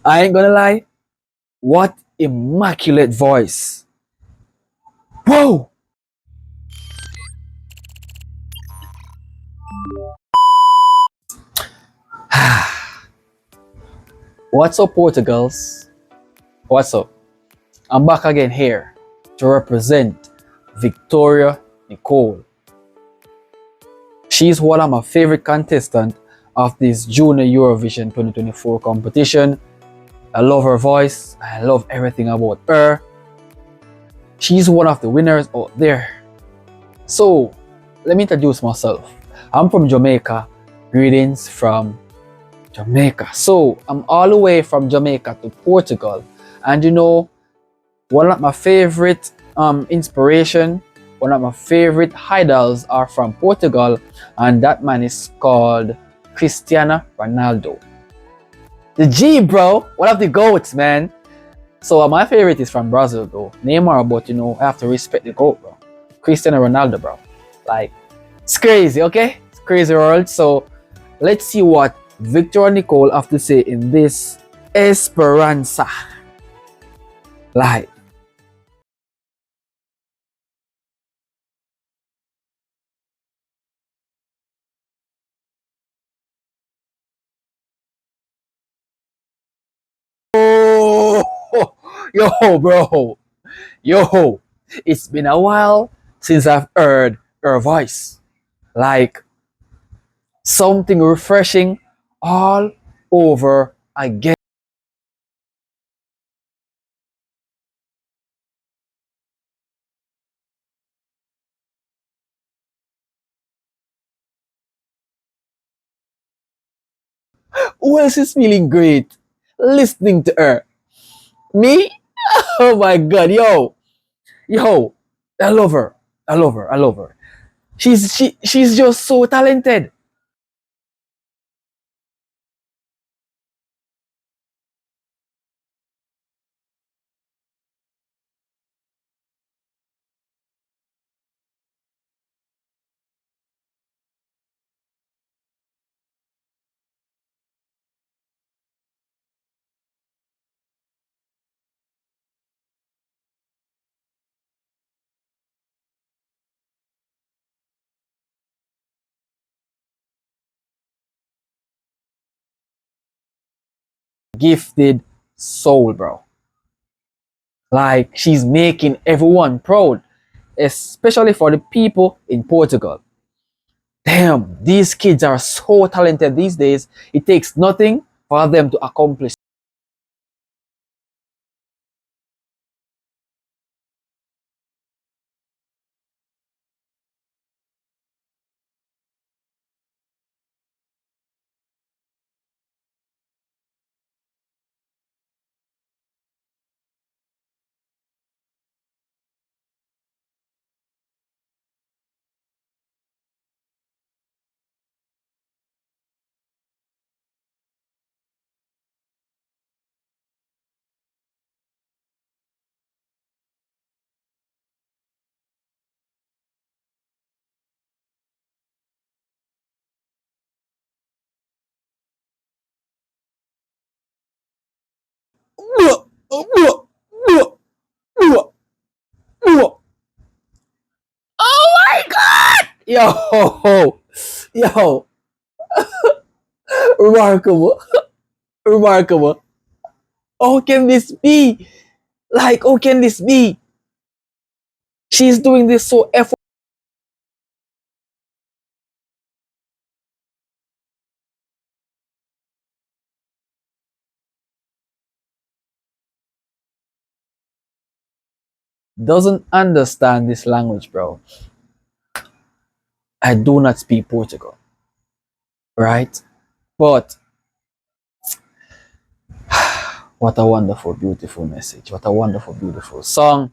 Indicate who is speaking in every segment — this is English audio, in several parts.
Speaker 1: I ain't gonna lie. What immaculate voice. Whoa! What's up, Portugals? What's up? I'm back again here to represent Victoria Nicole. She's one of my favorite contestants of this Junior Eurovision 2024 competition. I love her voice. I love everything about her. She's one of the winners out there. So, let me introduce myself. I'm from Jamaica. Greetings from Jamaica. So, I'm all the way from Jamaica to Portugal. And one of my favorite inspiration, one of my favorite idols are from Portugal, and that man is called Cristiano Ronaldo. The G, bro, one of the GOATs, man. So my favorite is from Brazil, though. Neymar, but I have to respect the GOAT, bro. Cristiano Ronaldo, bro. Like, it's crazy, okay? It's crazy world. So let's see what Victor and Nicole have to say in this Esperança. Like, oh, yo, bro. Yo, it's been a while since I've heard her voice. Like, something refreshing all over again. Who else is feeling great listening to her? Me? Oh my god, yo, I love her. I love her. I love her. She's just so talented. Gifted soul, bro. Like, she's making everyone proud, especially for the people in Portugal. Damn, these kids are so talented these days. It takes nothing for them to accomplish. Oh my god! Yo, remarkable, remarkable. How can this be? Like, how can this be? She's doing this so effort. Doesn't understand this language, bro. I do not speak Portugal, right? But what a wonderful, beautiful message. What a wonderful, beautiful song.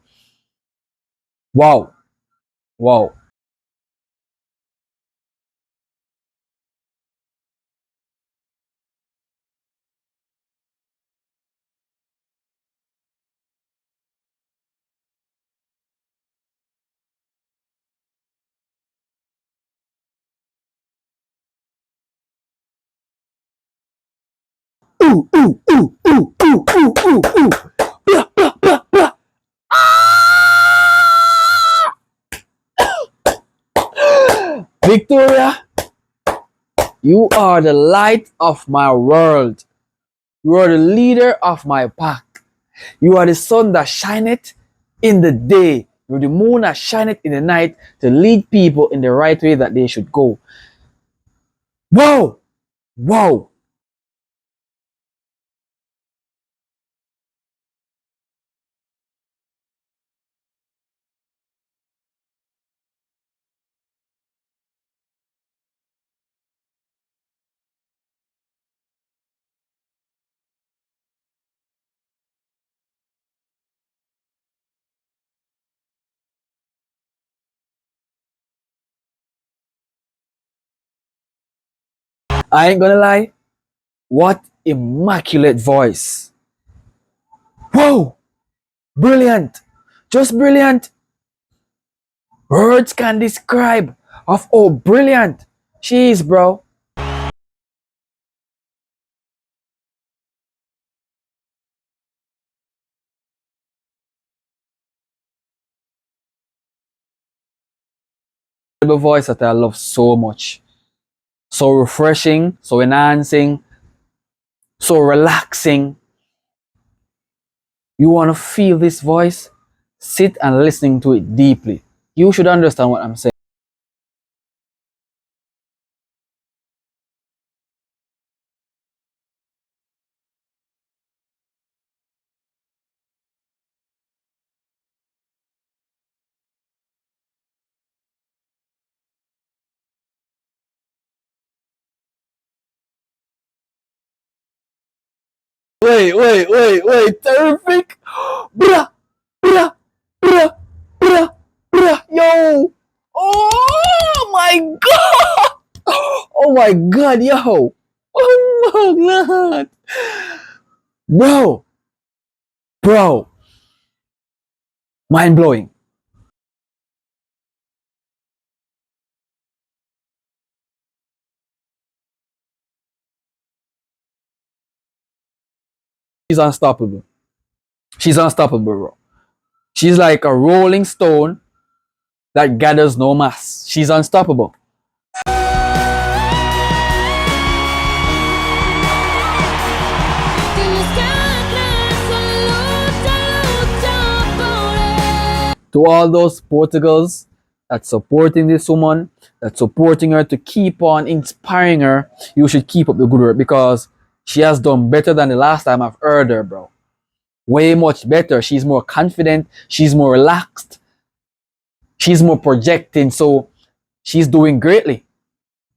Speaker 1: Wow, wow. ooh, ooh, ooh, ooh, ooh, ooh, ooh, ooh. Blah, blah, blah, blah. Victoria, you are the light of my world. You are the leader of my pack. You are the sun that shineth in the day. You are the moon that shineth in the night to lead people in the right way that they should go. Wow! Wow! I ain't gonna lie. What immaculate voice. Whoa! Brilliant! Just brilliant! Words can describe of how brilliant she is, bro. The voice that I love so much. So refreshing, so enhancing, so relaxing. You want to feel this voice? Sit and listen to it deeply. You should understand what I'm saying. Wait. Terrific. Bruh, bruh, bruh, bruh, bruh. Yo. Oh my god. Oh my god, yo. Oh my god. Bro. Bro. Mind blowing. She's unstoppable. She's unstoppable, bro. She's like a rolling stone that gathers no mass. She's unstoppable. To all those Portugals that's supporting this woman, that's supporting her to keep on inspiring her, you should keep up the good work because she has done better than the last time I've heard her, bro. Way much better. She's more confident. She's more relaxed. She's more projecting. So she's doing greatly,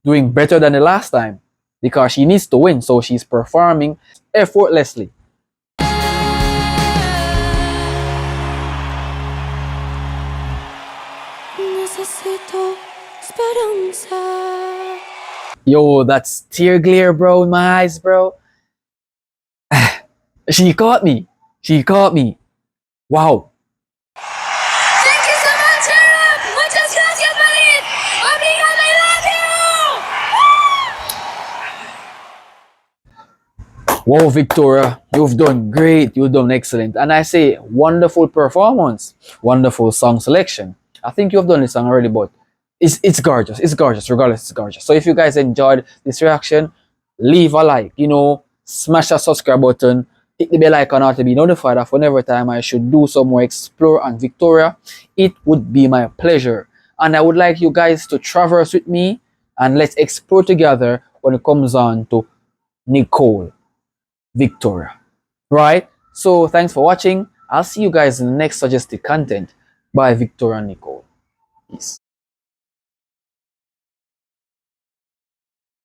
Speaker 1: doing better than the last time because she needs to win. So she's performing effortlessly. Necesito esperanza. Yo, that's tear glare, bro, in my eyes, bro. She caught me. She caught me. Wow. Thank you so much, Arab. Muchas gracias, Marin. Obrigado, I love you. Wow, Victoria, you've done great. You've done excellent. And I say, wonderful performance, wonderful song selection. I think you've done this song already, but it's gorgeous. It's gorgeous. Regardless, it's gorgeous. So if you guys enjoyed this reaction, leave a like. Smash that subscribe button. Hit the bell icon to be notified of whenever time I should do some more explore on Victoria. It would be my pleasure. And I would like you guys to traverse with me and let's explore together when it comes on to Nicole, Victoria. Right? So thanks for watching. I'll see you guys in the next suggested content by Victoria and Nicole. Peace.